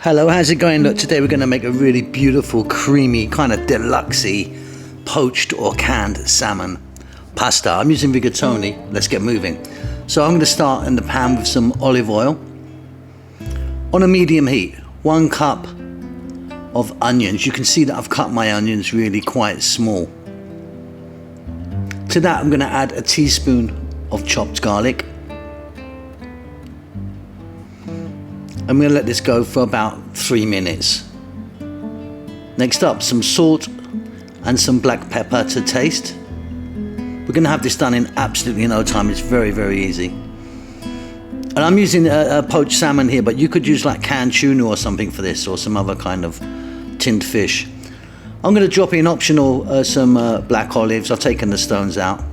Hello, how's it going? Look, today we're going to make a really beautiful, creamy, kind of deluxe-y poached or canned salmon pasta. I'm using rigatoni. Let's get moving. So I'm going to start in the pan with some olive oil on a medium heat. 1 cup of onions. You can see that I've cut my onions really quite small. To that I'm going to add a teaspoon of chopped garlic. I'm going to let this go for about 3 minutes. Next up, some salt and some black pepper to taste. We're going to have this done in absolutely no time. It's very, very easy. And I'm using a poached salmon here, but you could use like canned tuna or something for this, or some other kind of tinned fish. I'm going to drop in optional some black olives. I've taken the stones out.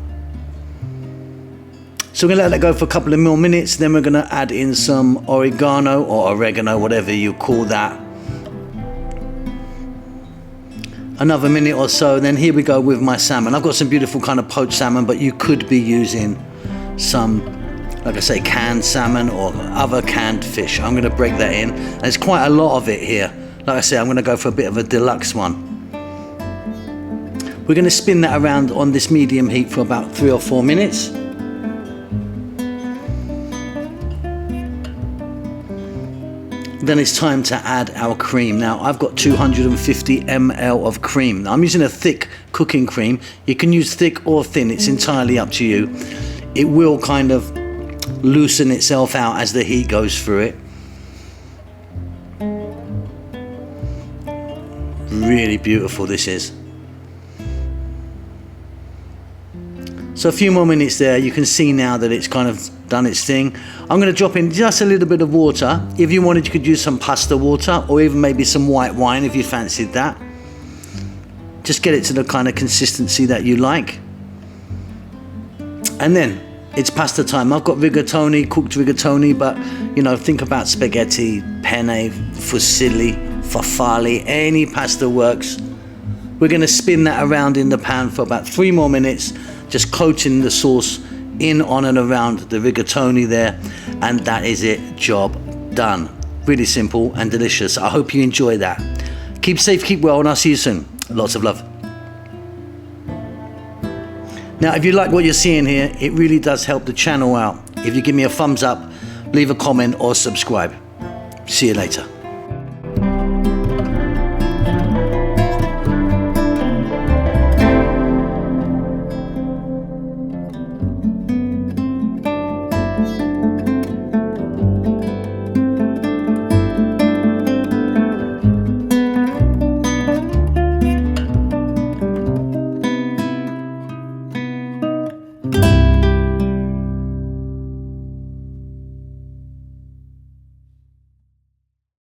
So we're going to let that go for a couple of more minutes. Then we're going to add in some oregano or oregano, whatever you call that. Another minute or so. Then here we go with my salmon. I've got some beautiful kind of poached salmon, but you could be using some, like I say, canned salmon or other canned fish. I'm going to break that in. And there's quite a lot of it here. Like I say, I'm going to go for a bit of a deluxe one. We're going to spin that around on this medium heat for about 3 or 4 minutes. Then it's time to add our cream. Now I've got 250 ml of cream. Now, I'm using a thick cooking cream. You can use thick or thin, it's entirely up to you. It will kind of loosen itself out as the heat goes through it. Really beautiful this is. So a few more minutes there. You can see now that it's kind of done its thing. I'm going to drop in just a little bit of water. If you wanted, you could use some pasta water or even maybe some white wine if you fancied that. Just get it to the kind of consistency that you like. And then it's pasta time. I've got rigatoni, cooked rigatoni, but you know, think about spaghetti, penne, fusilli, farfalle, any pasta works. We're going to spin that around in the pan for about 3 more minutes, just coating the sauce in, on and around the rigatoni there, and that is it, job done. Really simple and delicious. I hope you enjoy that. Keep safe, keep well, and I'll see you soon. Lots of love. Now, if you like what you're seeing here, it really does help the channel out if you give me a thumbs up, leave a comment or subscribe. See you later.